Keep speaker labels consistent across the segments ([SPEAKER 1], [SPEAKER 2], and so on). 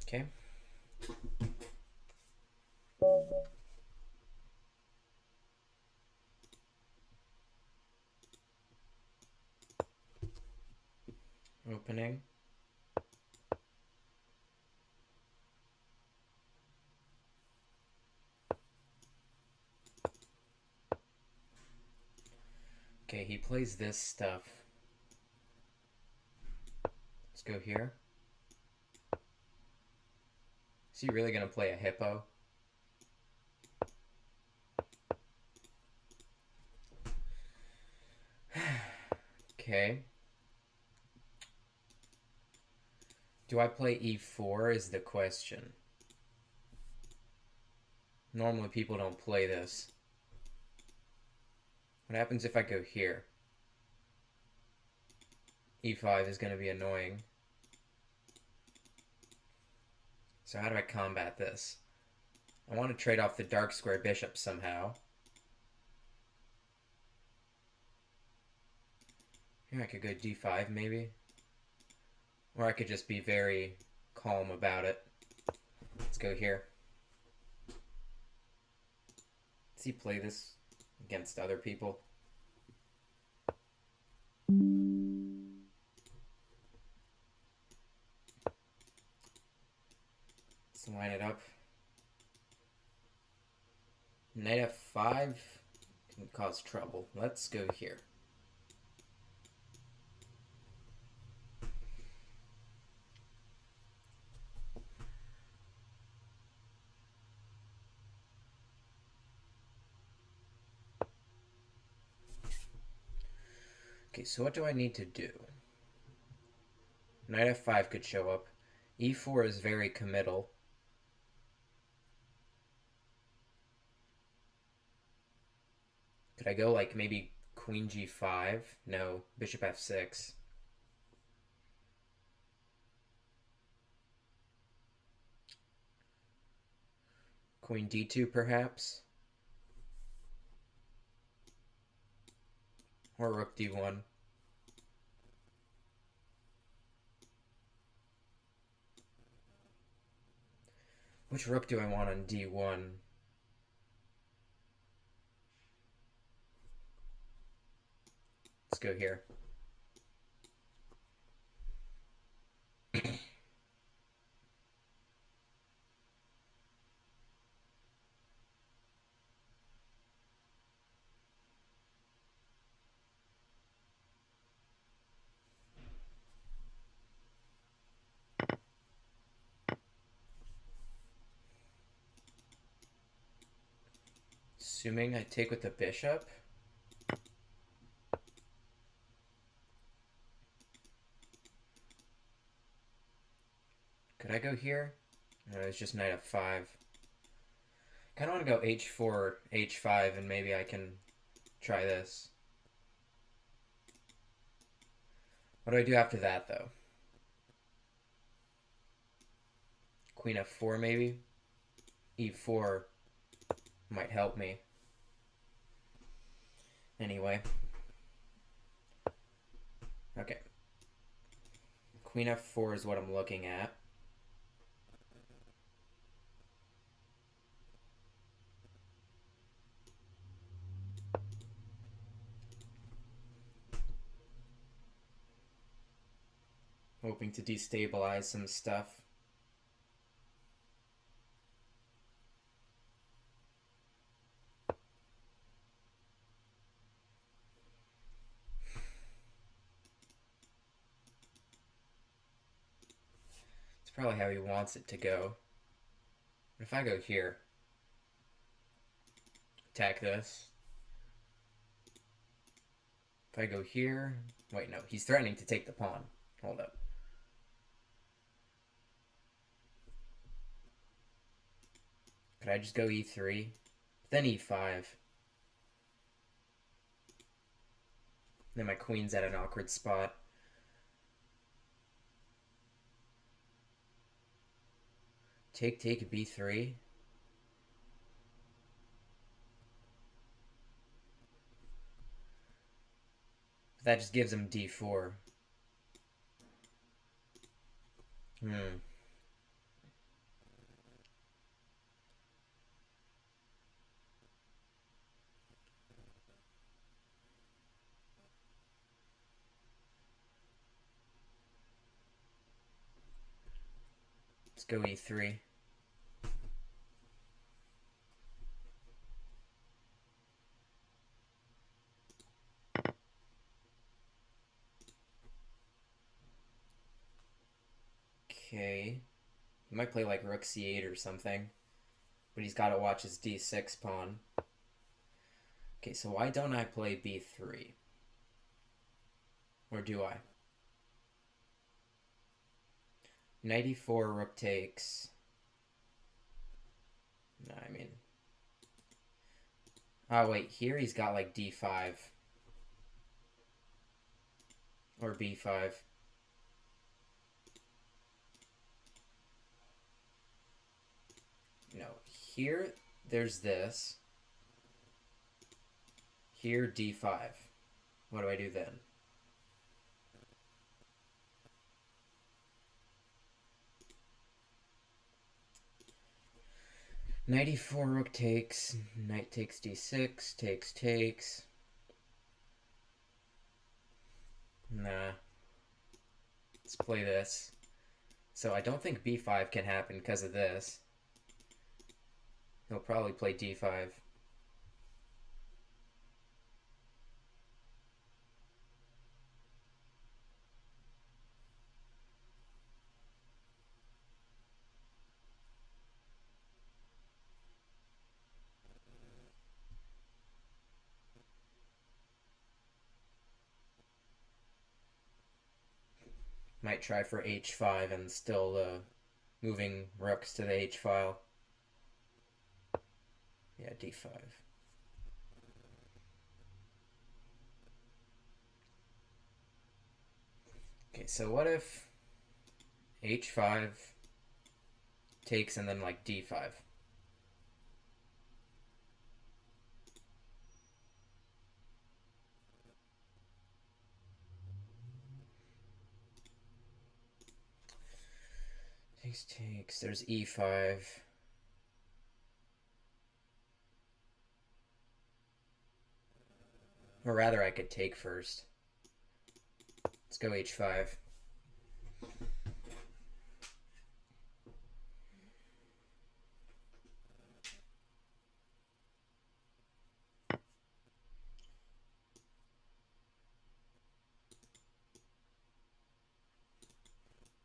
[SPEAKER 1] Okay. Opening. Okay, he plays this stuff. Let's go here. Is he really gonna play a hippo? Okay. Do I play e4 is the question. Normally people don't play this. What happens if I go here? e5 is going to be annoying. So how do I combat this? I want to trade off the dark square bishop somehow. Here I could go d5 maybe. Or I could just be very calm about it. Let's go here. Does he play this against other people? Let's line it up. Knight f5 can cause trouble. Let's go here. Okay, so what do I need to do? Knight f5 could show up. e4 is very committal. Could I go like maybe queen g5? No, bishop f6. Queen d2 perhaps? Or rook d1. Which rook do I want on d1? Let's go here. Assuming I take with the bishop. Could I go here? No, it's just knight f5. Kind of want to go h4, h5, and maybe I can try this. What do I do after that, though? Queen f4, maybe? e4 might help me. Anyway. Okay. Queen f4 is what I'm looking at. Hoping to destabilize some stuff. It's probably how he wants it to go. But if I go here, attack this. If I go here, wait, no, he's threatening to take the pawn. Hold up. Could I just go e3? Then e5. Then my queen's at an awkward spot. Take, b3. That just gives him d4. Let's go e3. Okay. He might play like rook c8 or something, but he's got to watch his d6 pawn. Okay, so why don't I play b3? Or do I? Knight e4, rook takes. No, I mean... Oh, wait, here he's got like d5. Or b5. No, here there's this. Here, d5. What do I do then? Knight e4, rook takes. Knight takes d6. Takes. Nah. Let's play this. So I don't think b5 can happen because of this. He'll probably play d5. Might try for h5 and still moving rooks to the h file. Yeah, d5. Okay, so what if h5 takes and then like d5? Takes. There's e5. Or rather, I could take first. Let's go h5.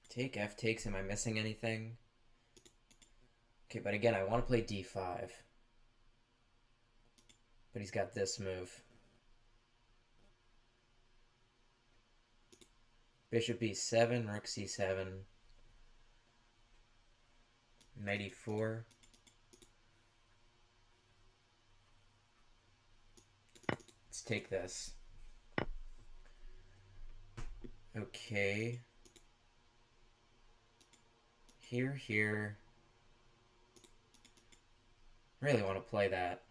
[SPEAKER 1] Take f takes. Am I missing anything? Okay, but again, I want to play d5. But he's got this move. Bishop e7, rook c7. Knight e4. Let's take this. Okay. Here. Really want to play that.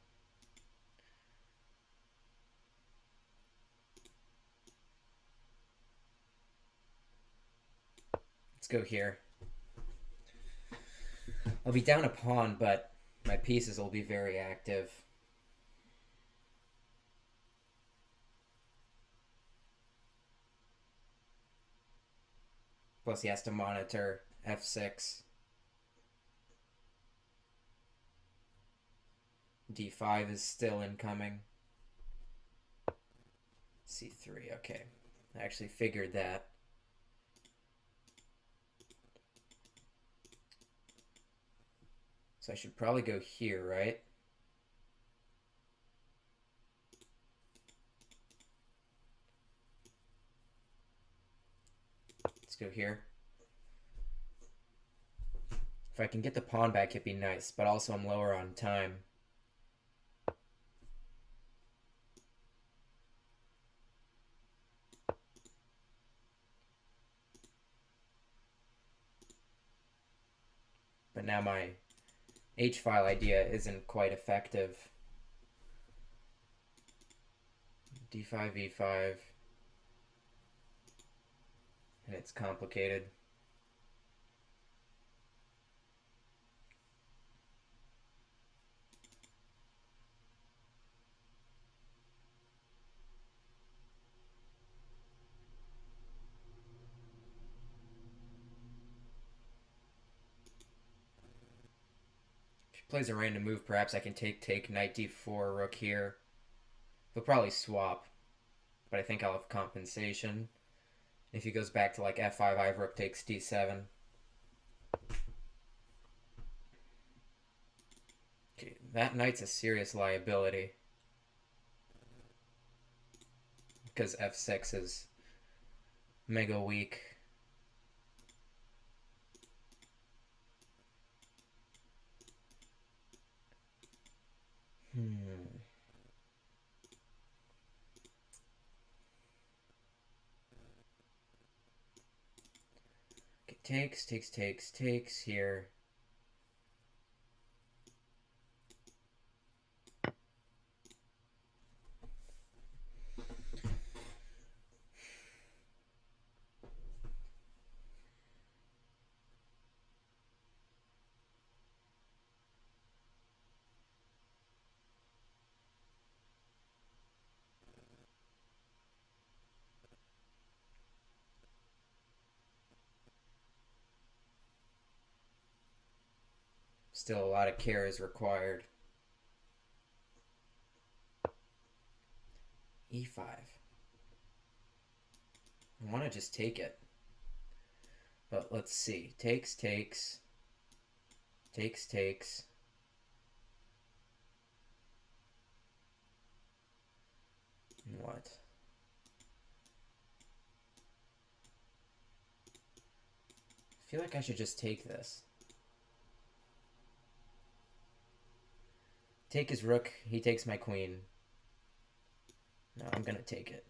[SPEAKER 1] Let's go here. I'll be down a pawn, but my pieces will be very active. Plus he has to monitor f6. d5 is still incoming. c3, okay. I actually figured that. So I should probably go here, right? Let's go here. If I can get the pawn back, it'd be nice, but also I'm lower on time. But now my h-file idea isn't quite effective. d5, e5. And it's complicated. Plays a random move. Perhaps I can take knight d4, rook here. He'll probably swap, but I think I'll have compensation. If he goes back to like f5, I have rook takes d7. Okay, that knight's a serious liability because f6 is mega weak. Okay, takes here. Still a lot of care is required. e5. I want to just take it. But let's see. Takes. What? I feel like I should just take this. Take his rook. He takes my queen. No, I'm gonna take it.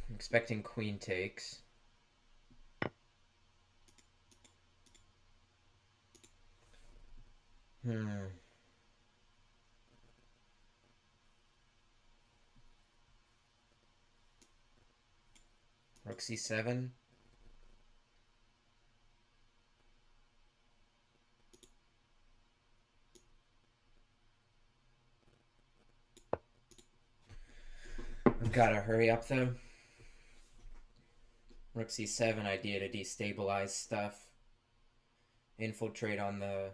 [SPEAKER 1] I'm expecting queen takes. Rook c7. I've gotta hurry up though. Rook c7, idea to destabilize stuff. Infiltrate on the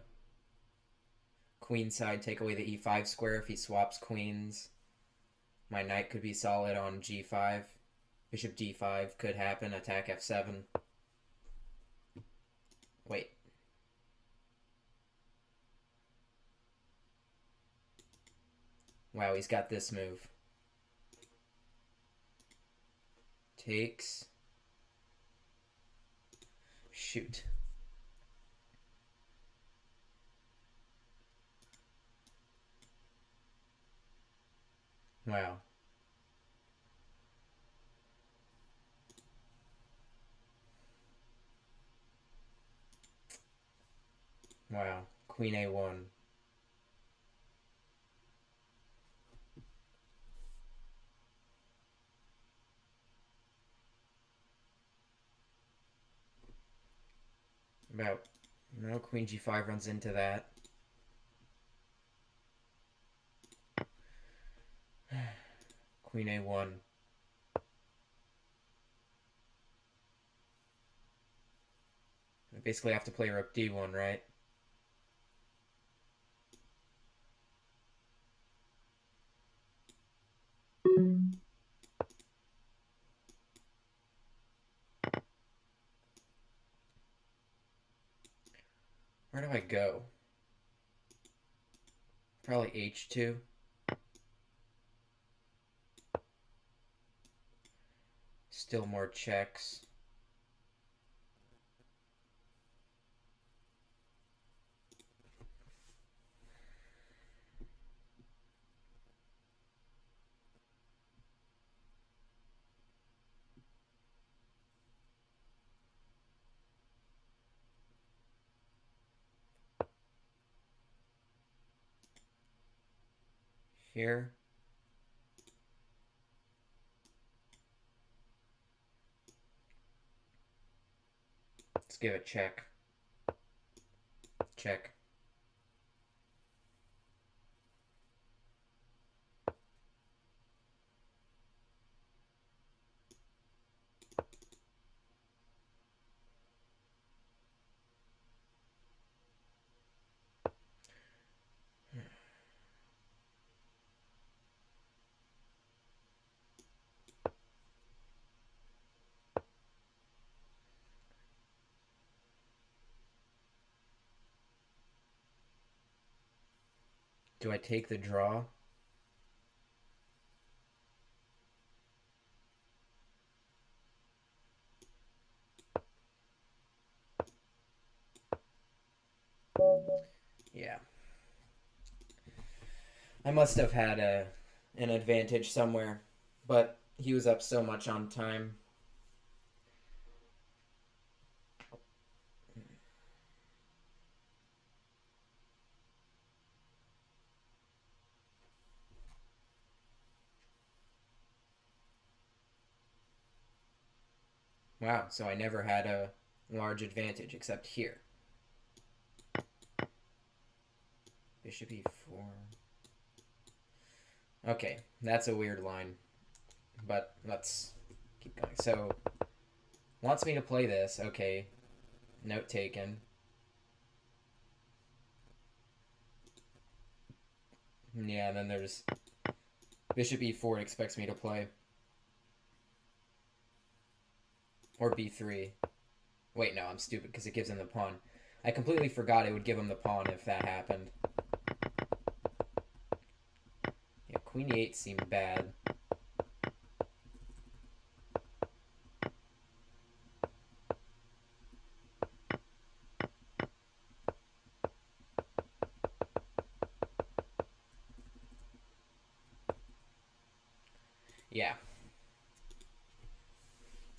[SPEAKER 1] queen side, take away the e5 square if he swaps queens. My knight could be solid on g5. Bishop d5 could happen, attack f7. Wait. Wow, he's got this move. Takes. Shoot. Wow. Wow. Queen a1. About, no, queen g5 runs into that. Queen a1. I basically have to play rook d1, right? Where do I go? Probably h2. Still more checks. Here. Let's give it check. Check. Do I take the draw? Yeah. I must have had an advantage somewhere, but he was up so much on time. Wow, so I never had a large advantage except here. Bishop e4. Okay, that's a weird line, but let's keep going. So, wants me to play this. Okay, note taken. Yeah, and then there's bishop e4 expects me to play. Or b3. Wait, no, I'm stupid because it gives him the pawn. I completely forgot it would give him the pawn if that happened. Yeah, queen e8 seemed bad. Yeah.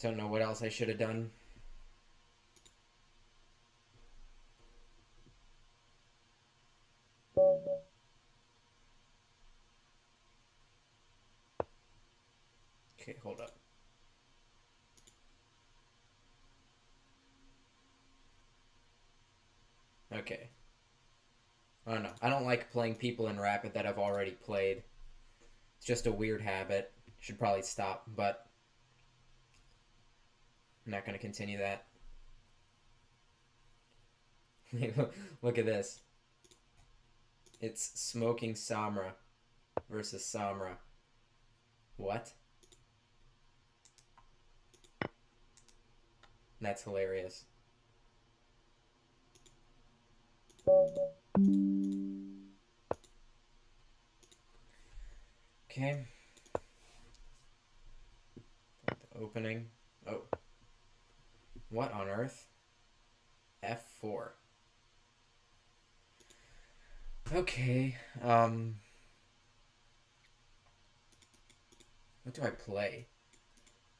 [SPEAKER 1] Don't know what else I should have done. Okay, hold up. Okay. I don't know. I don't like playing people in Rapid that I've already played. It's just a weird habit. Should probably stop, but I'm not going to continue that. Look at this. It's Smoking Samra versus Samra. What? That's hilarious. Okay. The opening. Oh. What on earth? F4. Okay. What do I play?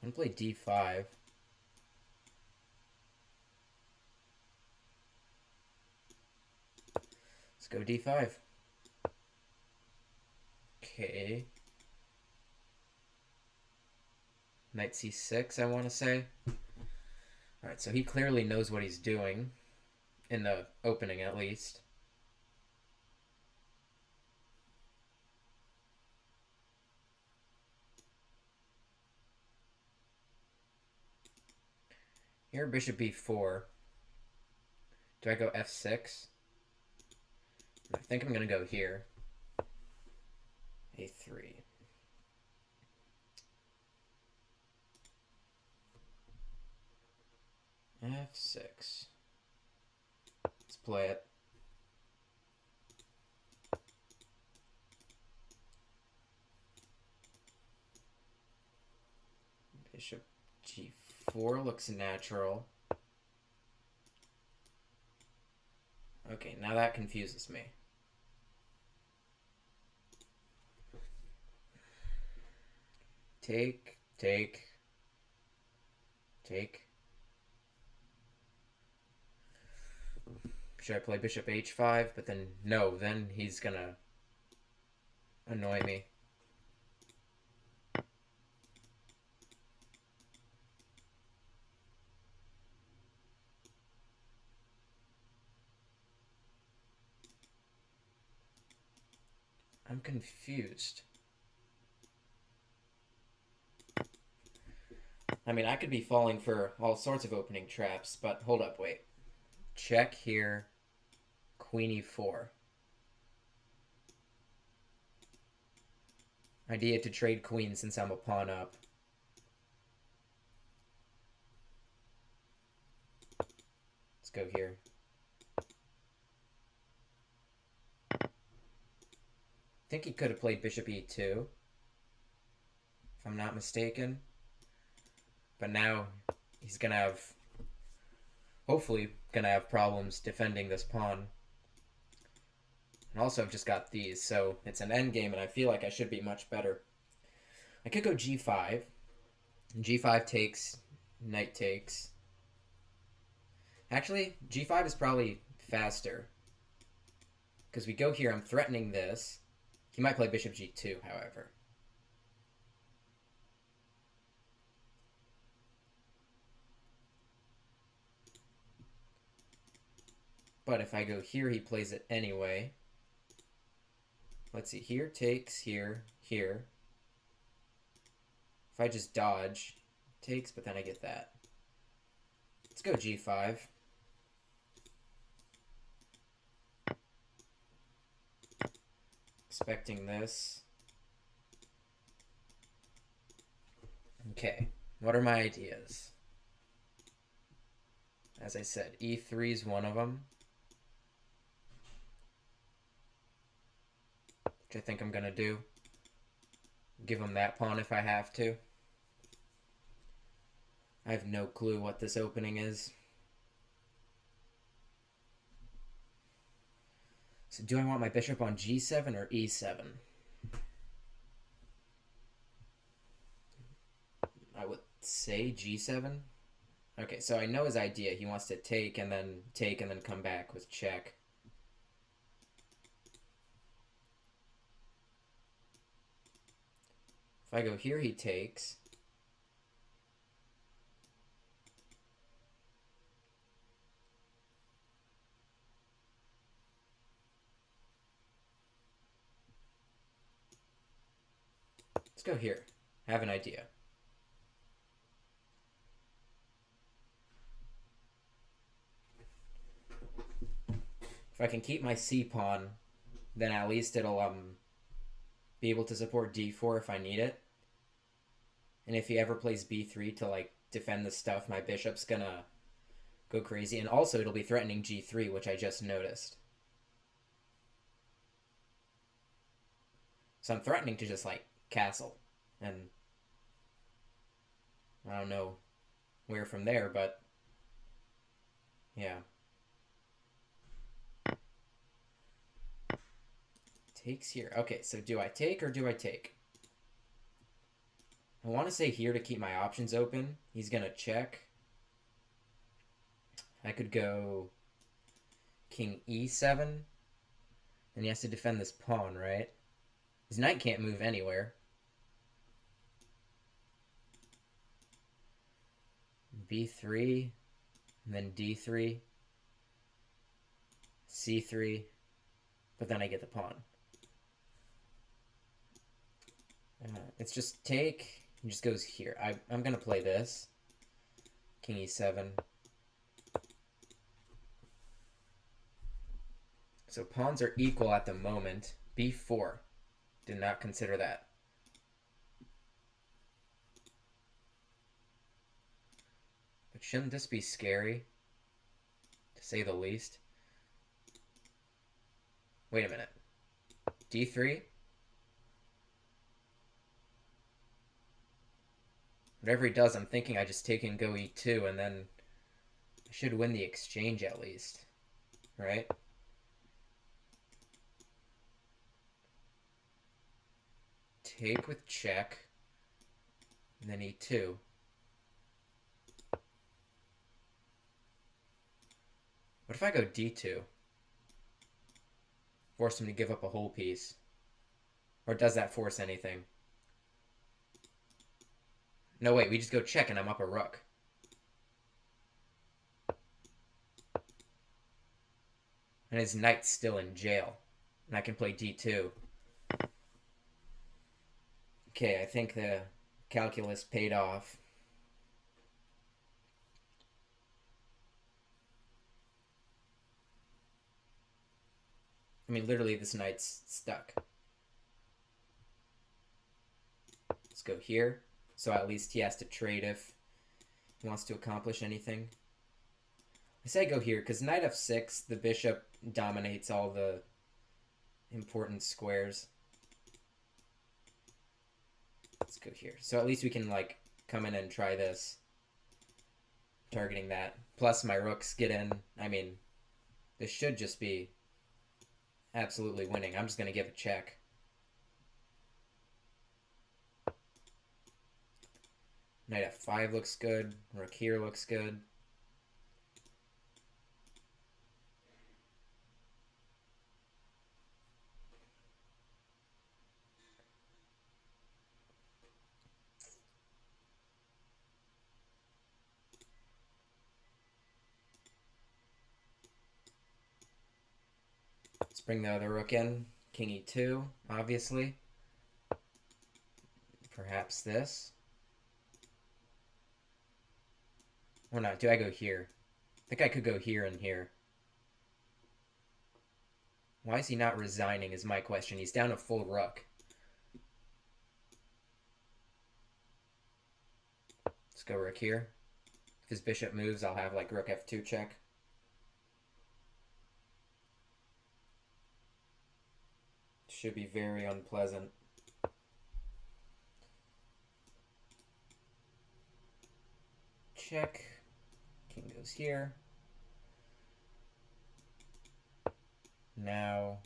[SPEAKER 1] I'm gonna play d5. Let's go d5. Okay. Knight c6, I want to say. Alright, so he clearly knows what he's doing. In the opening, at least. Here, bishop b4. Do I go f6? I think I'm going to go here. a3. f6. Let's play it. Bishop g4 looks natural. Okay, now that confuses me. Take. Should I play bishop h5? But then, no, then he's gonna annoy me. I'm confused. I mean, I could be falling for all sorts of opening traps, but hold up, wait. Check here. Queen e4. Idea to trade queen since I'm a pawn up. Let's go here. think he could have played bishop e2, if I'm not mistaken. But now he's gonna have, hopefully, gonna have problems defending this pawn. And also I've just got these, so it's an endgame, and I feel like I should be much better. I could go g5. G5 takes, knight takes. Actually, g5 is probably faster. Because we go here, I'm threatening this. He might play bishop g2, however. But if I go here, he plays it anyway. Let's see, here takes, here, here. If I just dodge, takes, but then I get that. Let's go g5. Expecting this. Okay, what are my ideas? As I said, e3 is one of them, which I think I'm going to do. Give him that pawn if I have to. I have no clue what this opening is. So do I want my bishop on g7 or e7? I would say g7. Okay, so I know his idea. He wants to take and then come back with check. If I go here, he takes. Let's go here. I have an idea. If I can keep my c-pawn, then at least it'll be able to support d4 if I need it. And if he ever plays b3 to like defend the stuff, my bishop's gonna go crazy. And also it'll be threatening g3, which I just noticed. So I'm threatening to just like castle, and I don't know where from there, but yeah. Takes here. Okay, so do I take or do I take? I want to say here to keep my options open. He's going to check. I could go king e7. And he has to defend this pawn, right? His knight can't move anywhere. b3, and then d3, c3, but then I get the pawn. It's just take, he just goes here. I'm going to play this. King e7. So pawns are equal at the moment. b4. Did not consider that. But shouldn't this be scary? To say the least. Wait a minute. d3? Whatever he does, I'm thinking I just take and go e2, and then I should win the exchange at least. Right? Take with check, and then e2. What if I go d2? Force him to give up a whole piece. Or does that force anything? No, wait, we just go check and I'm up a rook. And his knight's still in jail. And I can play d2. Okay, I think the calculus paid off. I mean, literally, this knight's stuck. Let's go here. So at least he has to trade if he wants to accomplish anything. I say go here, because knight f6, the bishop dominates all the important squares. Let's go here. So at least we can, like, come in and try this. Targeting that. Plus my rooks get in. I mean, this should just be absolutely winning. I'm just going to give a check. Knight f5 looks good. Rook here looks good. Let's bring the other rook in. King e2, obviously. Perhaps this. Or not. Do I go here? I think I could go here and here. Why is he not resigning is my question. He's down a full rook. Let's go rook here. If his bishop moves, I'll have like rook f2 check. Should be very unpleasant. Check. King goes here. Now,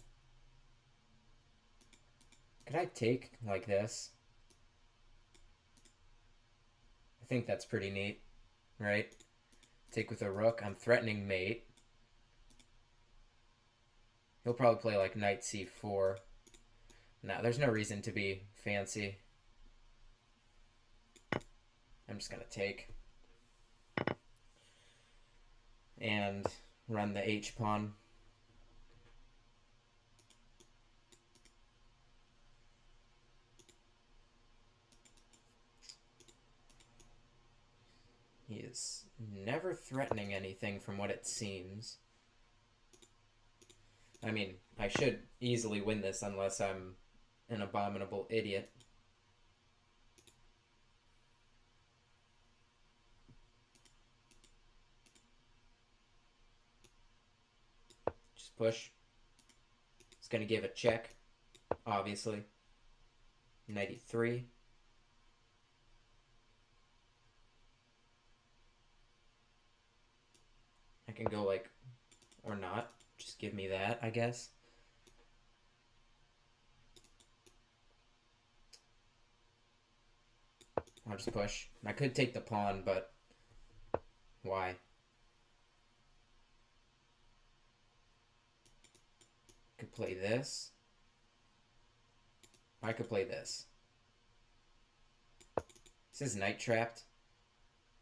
[SPEAKER 1] could I take like this? I think that's pretty neat, right? Take with a rook. I'm threatening mate. He'll probably play like knight c4. No, there's no reason to be fancy. I'm just going to take. And run the h-pawn. He is never threatening anything from what it seems. I mean, I should easily win this unless I'm an abominable idiot. Just push. It's going to give a check, obviously. Knight e3. I can go like, or not. Just give me that, I guess. I'll just push. I could take the pawn, but why? Could play this. I could play this. Is his knight trapped?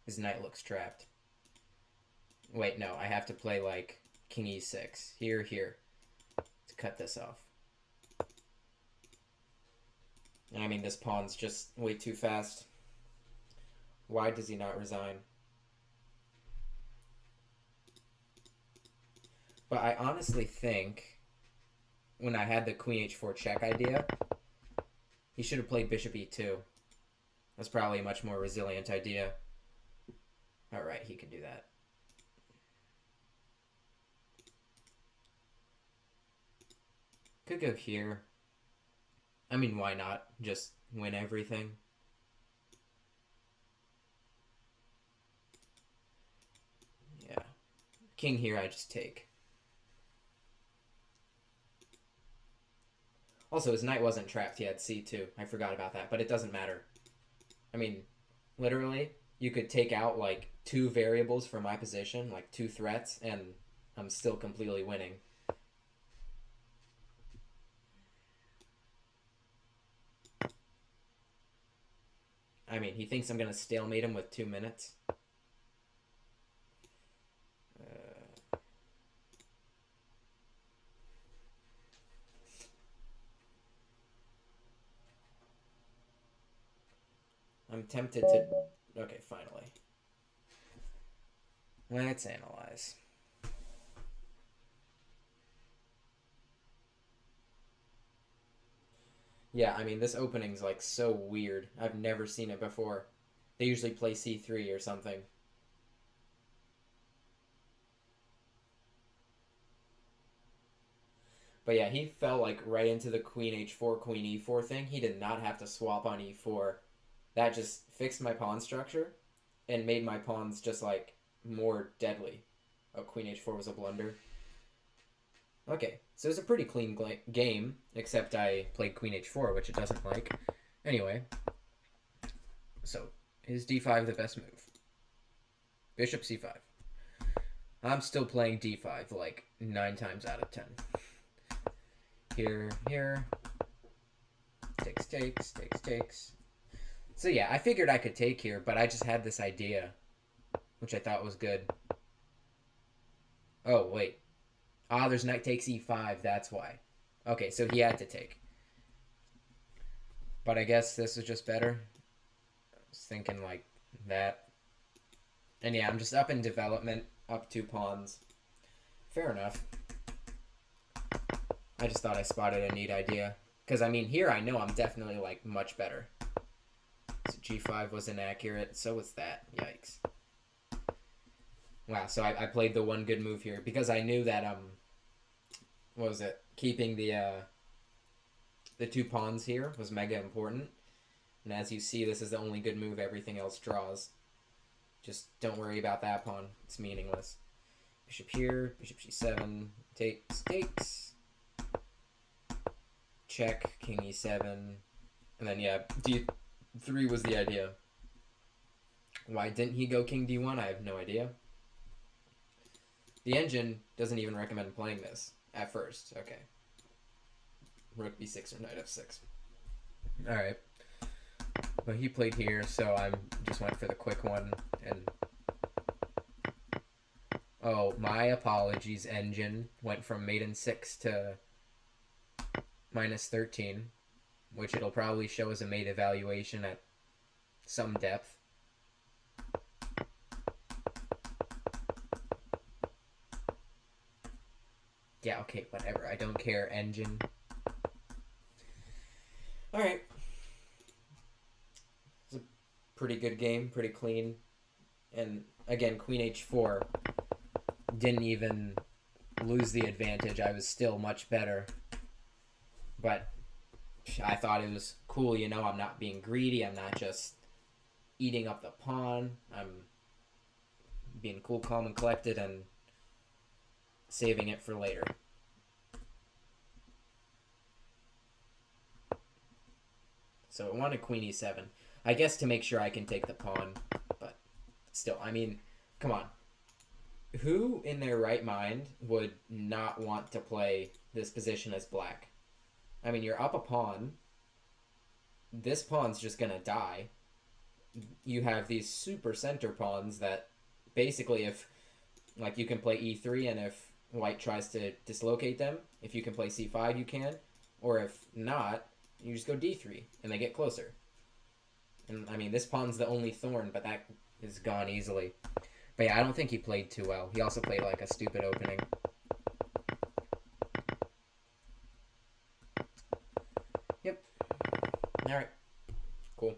[SPEAKER 1] His knight looks trapped. Wait, no, I have to play like king e6. Here, here. To cut this off. I mean, this pawn's just way too fast. Why does he not resign? But I honestly think when I had the queen h4 check idea, he should have played bishop e2. That's probably a much more resilient idea. Alright, he can do that. Could go here. I mean, why not? Just win everything. Yeah. King here, I just take. Also, his knight wasn't trapped. He had c2. I forgot about that, but it doesn't matter. I mean, literally, you could take out, like, 2 variables from my position, like 2 threats, and I'm still completely winning. I mean, he thinks I'm going to stalemate him with 2 minutes. I'm tempted to... Okay, finally. Let's analyze. Yeah, I mean, this opening's like so weird. I've never seen it before. They usually play c3 or something. But yeah, he fell like right into the queen h4, queen e4 thing. He did not have to swap on e4. that just fixed my pawn structure and made my pawns just like more deadly. Oh, queen h4 was a blunder. Okay, so it's a pretty clean game, except I played queen h4, which it doesn't like. Anyway, so is d5 the best move? Bishop c5. I'm still playing d5 like 9 times out of 10. Here, here. Takes, takes, takes, takes. So yeah, I figured I could take here, but I just had this idea, which I thought was good. Oh, wait. Ah, there's knight takes e5, that's why. Okay, so he had to take. But I guess this is just better. I was thinking like that. And yeah, I'm just up in development, up 2 pawns. Fair enough. I just thought I spotted a neat idea. Because, I mean, here I know I'm definitely, like, much better. So g5 was inaccurate. So was that. Yikes. Wow, so I played the one good move here. Because I knew that, what was it? Keeping the 2 pawns here was mega important. And as you see, this is the only good move. Everything else draws. Just don't worry about that pawn. It's meaningless. Bishop here. Bishop g7. Takes, takes. Check, king e7, and then yeah, d3 was the idea. Why didn't he go king d1? I have no idea. The engine doesn't even recommend playing this at first. Okay. Rook b6 or knight f6. Alright. Well, he played here, so I just went for the quick one, and oh, my apologies, engine. Went from maiden 6 to minus 13, which it'll probably show as a mate evaluation at some depth. Yeah, okay, whatever. I don't care, engine. Alright. It's a pretty good game, pretty clean. And again, queen h4 didn't even lose the advantage. I was still much better. But I thought it was cool, you know, I'm not being greedy, I'm not just eating up the pawn, I'm being cool, calm, and collected, and saving it for later. So I wanted queen e7. I guess to make sure I can take the pawn, but still, I mean, come on. Who in their right mind would not want to play this position as black? I mean, you're up a pawn. This pawn's just gonna die. You have these super center pawns that basically if, like, you can play e3, and if white tries to dislocate them, if you can play c5, you can. Or if not, you just go d3, and they get closer. And, I mean, this pawn's the only thorn, but that is gone easily. But yeah, I don't think he played too well. He also played, like, a stupid opening. Yep. Alright. Cool.